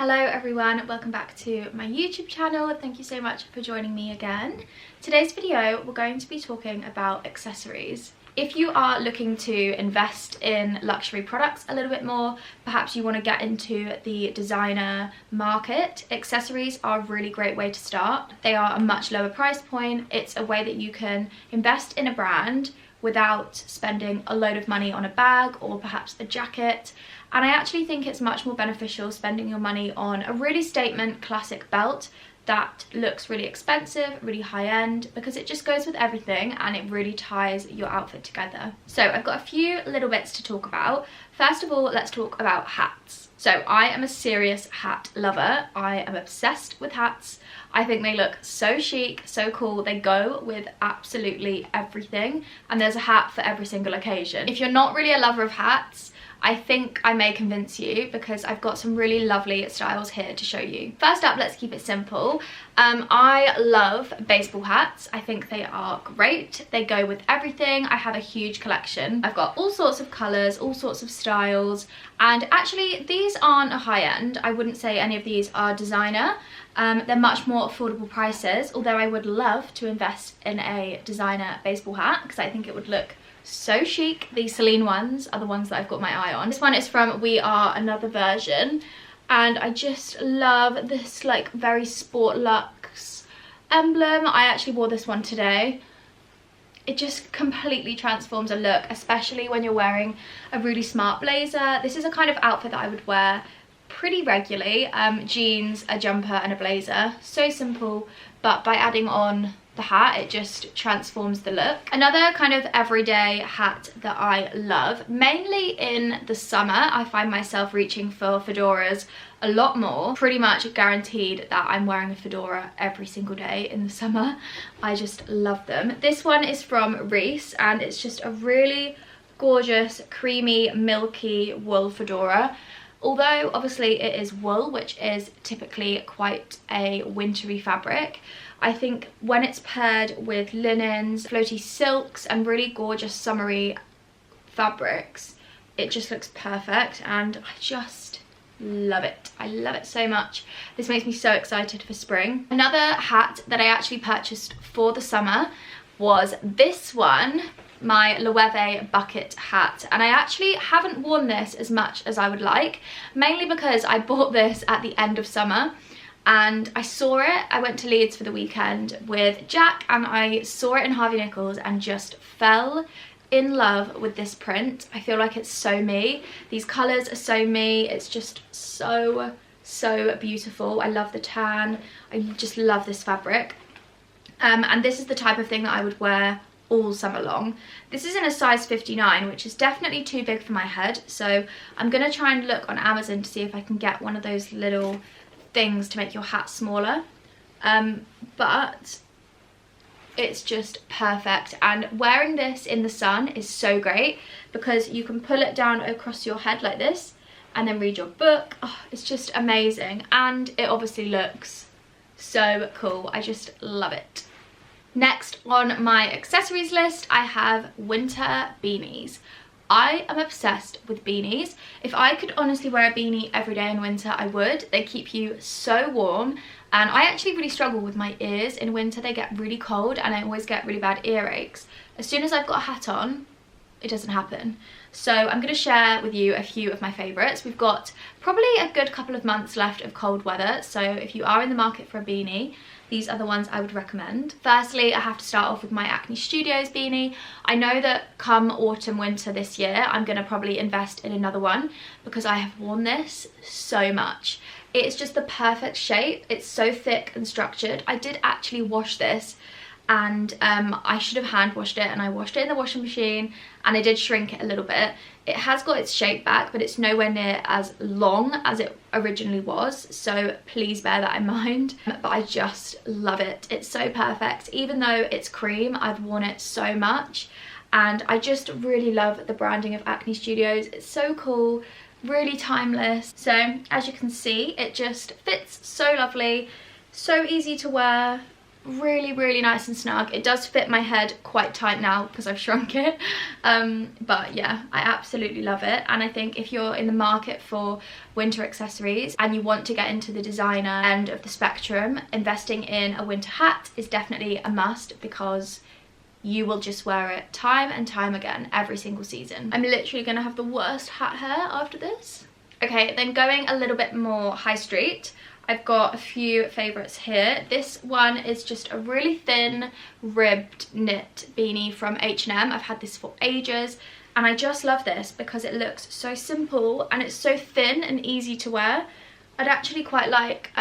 Hello everyone, welcome back to my YouTube channel. Thank you so much for joining me again. Today's video we're going to be talking about accessories. If you are looking to invest in luxury products a little bit more, perhaps you want to get into the designer market, accessories are a really great way to start. They are a much lower price point. It's a way that you can invest in a brand without spending a load of money on a bag or perhaps a jacket. And I actually think it's much more beneficial spending your money on a really statement classic belt that looks really expensive, really high-end, because it just goes with everything and it really ties your outfit together. So I've got a few little bits to talk about. First of all, let's talk about hats. So I am a serious hat lover. I am obsessed with hats. I think they look so chic, so cool. They go with absolutely everything, and there's a hat for every single occasion. If you're not really a lover of hats, I think I may convince you because I've got some really lovely styles here to show you. First up, let's keep it simple. I love baseball hats. I think they are great. They go with everything. I have a huge collection. I've got all sorts of colours, all sorts of styles, and actually these aren't a high end. I wouldn't say any of these are designer. They're much more affordable prices, although I would love to invest in a designer baseball hat because I think it would look so chic. These Celine ones are the ones that I've got my eye on. This one is from We Are Another Version, and I just love this like very sport luxe emblem. I actually wore this one today. It just completely transforms a look, especially when you're wearing a really smart blazer. This is a kind of outfit that I would wear pretty regularly. Jeans, a jumper and a blazer. So simple, but by adding on the hat, it just transforms the look. Another kind of everyday hat that I love, mainly in the summer, I find myself reaching for fedoras a lot more. Pretty much guaranteed that I'm wearing a fedora every single day in the summer. I just love them. This one is from Reese and it's just a really gorgeous, creamy, milky wool fedora. Although obviously it is wool, which is typically quite a wintry fabric, I think when it's paired with linens, floaty silks and really gorgeous summery fabrics, it just looks perfect and I just love it. I love it so much. This makes me so excited for spring. Another hat that I actually purchased for the summer was this one, my Loewe bucket hat, and I actually haven't worn this as much as I would like, mainly because I bought this at the end of summer and I saw it. I went to Leeds for the weekend with Jack and I saw it in Harvey Nichols and just fell in love with this print. I feel like it's so me. These colours are so me. It's just so beautiful. I love the tan. I just love this fabric. And this is the type of thing that I would wear all summer long. This is in a size 59, which is definitely too big for my head, so I'm gonna try and look on Amazon to see if I can get one of those little things to make your hat smaller, but it's just perfect. And wearing this in the sun is so great because you can pull it down across your head like this and then read your book. Oh, it's just amazing, and it obviously looks so cool. I just love it. Next on my accessories list, I have winter beanies. I am obsessed with beanies. If I could honestly wear a beanie every day in winter, I would. They keep you so warm, and I actually really struggle with my ears in winter. They get really cold and I always get really bad earaches. As soon as I've got a hat on, it doesn't happen. So I'm going to share with you a few of my favourites. We've got probably a good couple of months left of cold weather, so if you are in the market for a beanie, these are the ones I would recommend. Firstly, I have to start off with my Acne Studios beanie. I know that come autumn winter this year I'm going to probably invest in another one because I have worn this so much. It's just the perfect shape. It's so thick and structured. I did actually wash this and I should have hand washed it, and I washed it in the washing machine and I did shrink it a little bit. It has got its shape back, but it's nowhere near as long as it originally was, so please bear that in mind. But I just love it. It's so perfect. Even though it's cream, I've worn it so much and I just really love the branding of Acne Studios. It's so cool, really timeless. So as you can see, it just fits so lovely, so easy to wear. really nice and snug. It does fit my head quite tight now because I've shrunk it, but yeah, I absolutely love it. And I think if you're in the market for winter accessories and you want to get into the designer end of the spectrum, investing in a winter hat is definitely a must, because you will just wear it time and time again every single season. I'm literally gonna have the worst hat hair after this. Okay, then going a little bit more high street, I've got a few favourites here. This one is just a really thin ribbed knit beanie from H&M. I've had this for ages and I just love this because it looks so simple and it's so thin and easy to wear. I'd actually quite like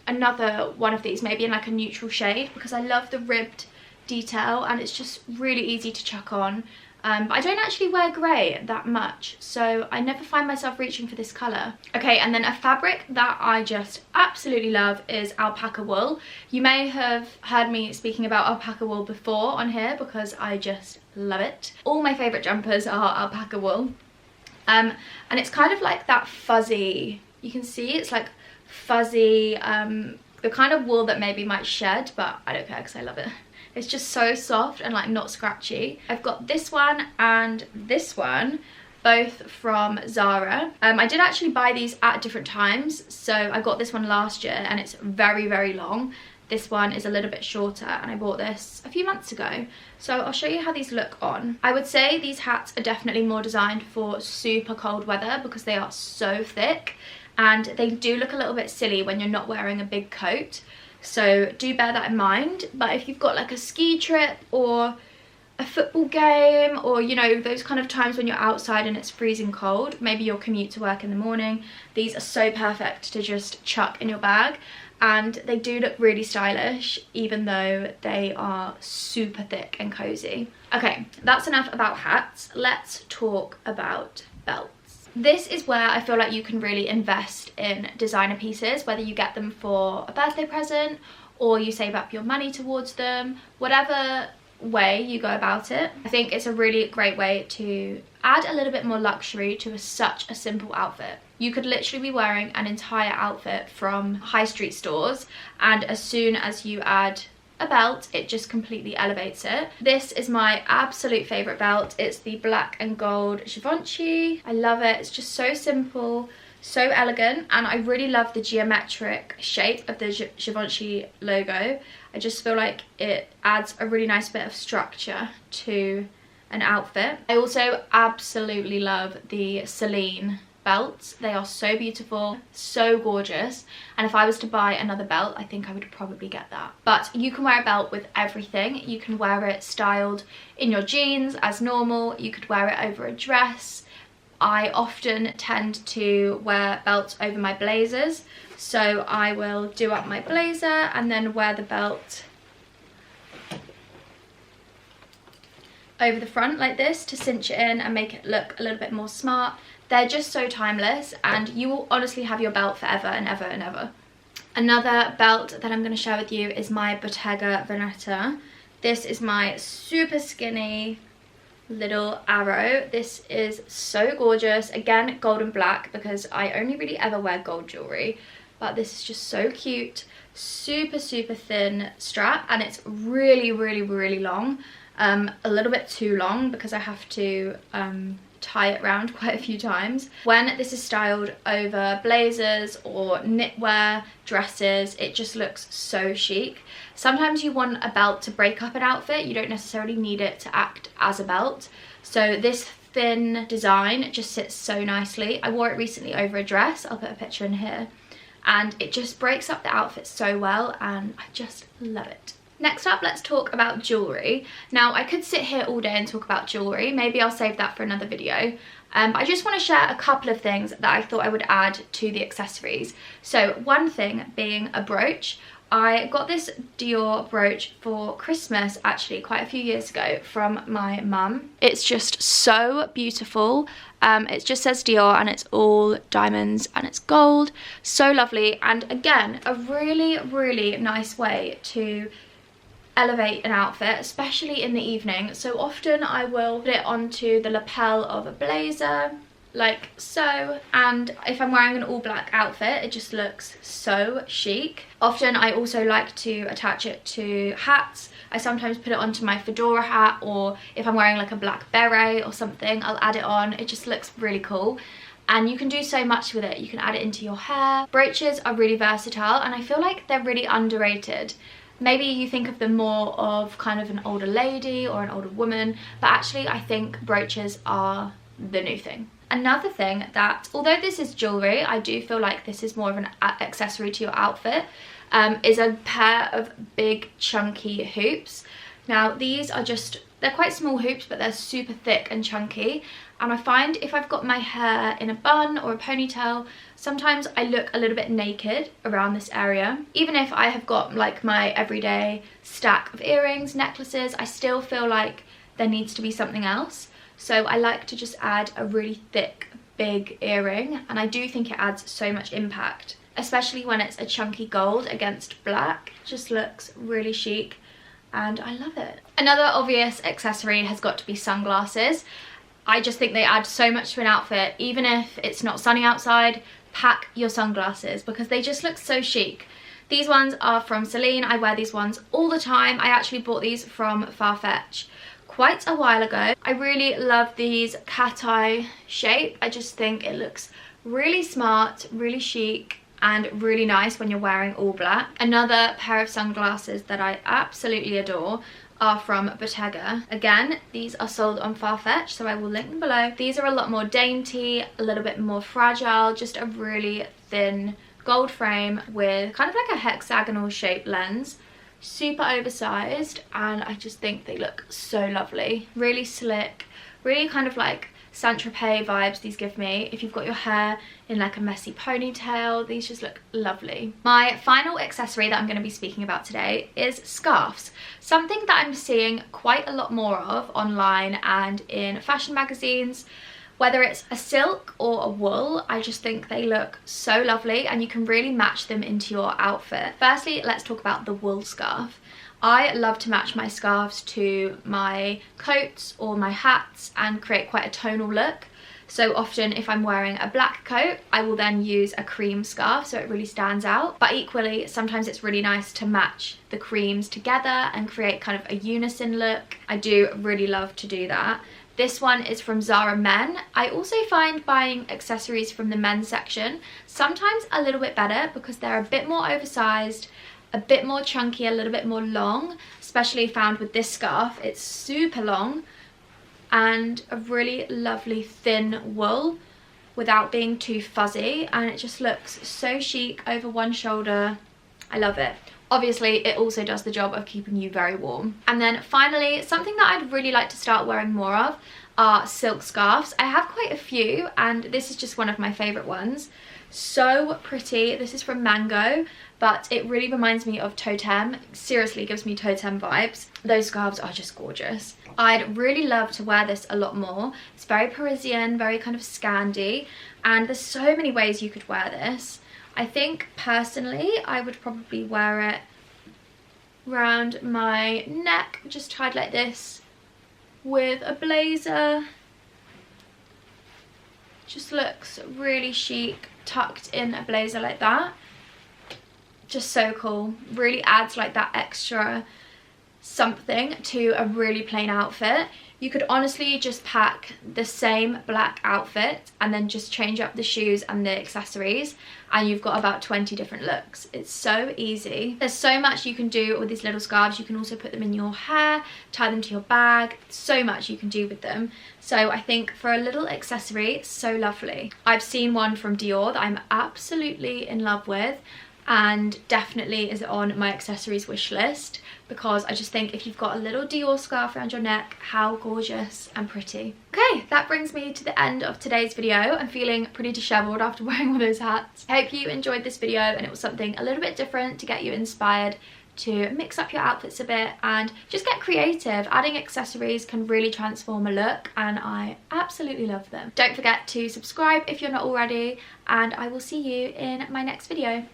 another one of these, maybe in like a neutral shade, because I love the ribbed detail and it's just really easy to chuck on. But I don't actually wear grey that much, so I never find myself reaching for this colour. Okay, and then a fabric that I just absolutely love is alpaca wool. You may have heard me speaking about alpaca wool before on here because I just love it. All my favourite jumpers are alpaca wool. And it's kind of like that fuzzy, you can see it's like fuzzy, the kind of wool that maybe might shed, but I don't care because I love it. It's just so soft and like not scratchy. I've got this one and this one, both from Zara. I did actually buy these at different times. So I got this one last year and it's very long. This one is a little bit shorter and I bought this a few months ago. So I'll show you how these look on. I would say these hats are definitely more designed for super cold weather because they are so thick and they do look a little bit silly when you're not wearing a big coat. So do bear that in mind. But if you've got like a ski trip or a football game, or you know, those kind of times when you're outside and it's freezing cold, maybe your commute to work in the morning, these are so perfect to just chuck in your bag. And they do look really stylish even though they are super thick and cozy. Okay, that's enough about hats. Let's talk about belts. This is where I feel like you can really invest in designer pieces, whether you get them for a birthday present or you save up your money towards them, whatever way you go about it. I think it's a really great way to add a little bit more luxury to such a simple outfit. You could literally be wearing an entire outfit from high street stores, and as soon as you add a belt, it just completely elevates it. This is my absolute favorite belt. It's the black and gold Givenchy. I love it. It's just so simple, so elegant, and I really love the geometric shape of the Givenchy logo. I just feel like it adds a really nice bit of structure to an outfit. I also absolutely love the Celine belts. They are so beautiful, so gorgeous, and if I was to buy another belt, I think I would probably get that. But you can wear a belt with everything. You can wear it styled in your jeans as normal. You could wear it over a dress. I often tend to wear belts over my blazers, so I will do up my blazer and then wear the belt over the front like this to cinch it in and make it look a little bit more smart. They're just so timeless and you will honestly have your belt forever and ever and ever. Another belt that I'm going to share with you is my Bottega Veneta. This is my super skinny little arrow. This is so gorgeous. Again, gold and black because I only really ever wear gold jewellery. But this is just so cute. Super thin strap and it's really long. A little bit too long because I have to tie it round quite a few times. When this is styled over blazers or knitwear, dresses, it just looks so chic. Sometimes you want a belt to break up an outfit. You don't necessarily need it to act as a belt. So this thin design just sits so nicely. I wore it recently over a dress. I'll put a picture in here. And it just breaks up the outfit so well and I just love it. Next up, let's talk about jewellery. Now, I could sit here all day and talk about jewellery. Maybe I'll save that for another video. But I just want to share a couple of things that I thought I would add to the accessories. So one thing being a brooch. I got this Dior brooch for Christmas actually quite a few years ago from my mum. It's just so beautiful. It just says Dior and it's all diamonds and it's gold. So lovely, and again, a really nice way to elevate an outfit, especially in the evening. So often I will put it onto the lapel of a blazer like so, and if I'm wearing an all black outfit it just looks so chic. Often I also like to attach it to hats. I sometimes put it onto my fedora hat, or if I'm wearing like a black beret or something, I'll add it on. It just looks really cool. And you can do so much with it. You can add it into your hair. Brooches are really versatile and I feel like they're really underrated. Maybe you think of them more of kind of an older lady or an older woman, but actually I think brooches are the new thing. Another thing that, although this is jewellery, I do feel like this is more of an accessory to your outfit, is a pair of big chunky hoops. Now these are just, they're quite small hoops, but they're super thick and chunky. And I find if I've got my hair in a bun or a ponytail, sometimes I look a little bit naked around this area. Even if I have got like my everyday stack of earrings, necklaces, I still feel like there needs to be something else. So I like to just add a really thick, big earring, and I do think it adds so much impact, especially when it's a chunky gold against black. It just looks really chic and I love it. Another obvious accessory has got to be sunglasses. I just think they add so much to an outfit. Even if it's not sunny outside, pack your sunglasses because they just look so chic. These ones are from Celine. I wear these ones all the time. I actually bought these from Farfetch quite a while ago. I really love these cat eye shape. I just think it looks really smart, really chic, and really nice when you're wearing all black. Another pair of sunglasses that I absolutely adore are from Bottega. Again, these are sold on Farfetch, so I will link them below. These are a lot more dainty, a little bit more fragile, just a really thin gold frame with kind of like a hexagonal shaped lens. Super oversized, and I just think they look so lovely. Really slick, really kind of like Saint-Tropez vibes these give me. If you've got your hair in like a messy ponytail, these just look lovely. My final accessory that I'm going to be speaking about today is scarves. Something that I'm seeing quite a lot more of online and in fashion magazines. Whether it's a silk or a wool, I just think they look so lovely and you can really match them into your outfit. Firstly, let's talk about the wool scarf. I love to match my scarves to my coats or my hats and create quite a tonal look. So often if I'm wearing a black coat, I will then use a cream scarf so it really stands out. But equally, sometimes it's really nice to match the creams together and create kind of a unison look. I do really love to do that. This one is from Zara Men. I also find buying accessories from the men's section sometimes a little bit better because they're a bit more oversized, a bit more chunky, a little bit more long, especially found with this scarf. It's super long and a really lovely thin wool without being too fuzzy, and it just looks so chic over one shoulder. I love it. Obviously, it also does the job of keeping you very warm. And then finally, something that I'd really like to start wearing more of are silk scarves. I have quite a few, and this is just one of my favourite ones. So pretty. This is from Mango, but it really reminds me of Totem. Seriously, gives me Totem vibes. Those scarves are just gorgeous. I'd really love to wear this a lot more. It's very Parisian, very kind of Scandi, and there's so many ways you could wear this. I think personally I would probably wear it around my neck, just tied like this with a blazer. Just looks really chic, tucked in a blazer like that. Just so cool. Really adds like that extra something to a really plain outfit. You could honestly just pack the same black outfit and then just change up the shoes and the accessories, and you've got about 20 different looks. It's so easy. There's so much you can do with these little scarves. You can also put them in your hair, tie them to your bag. So much you can do with them. So I think for a little accessory, it's so lovely. I've seen one from Dior that I'm absolutely in love with, and definitely is on my accessories wish list, because I just think if you've got a little Dior scarf around your neck, how gorgeous and pretty. Okay, that brings me to the end of today's video. I'm feeling pretty disheveled after wearing all those hats. I hope you enjoyed this video and it was something a little bit different to get you inspired to mix up your outfits a bit and just get creative. Adding accessories can really transform a look, and I absolutely love them. Don't forget to subscribe if you're not already, and I will see you in my next video.